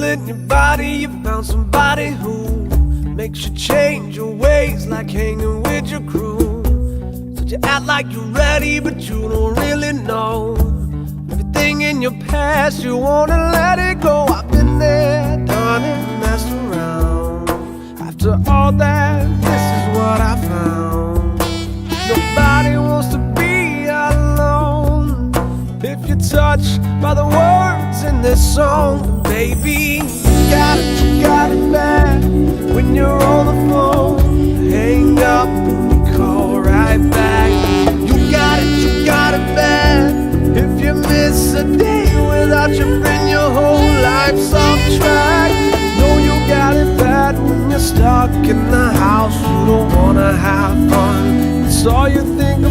in your body, you found somebody who makes you change your ways, like hanging with your crew. So you act like you're ready, but you don't really know. Everything in your past, you wanna let it go. I've been there, done it, messed around. After all that, this is what I found. Nobody wants to be alone. If you're touched by the words in this song, baby, you got it bad. When you're on the phone, hang up and you call right back. You got it bad. If you miss a day without your friend, your whole life's off track. Know you got it bad when you're stuck in the house. You don't wanna have fun. It's all you think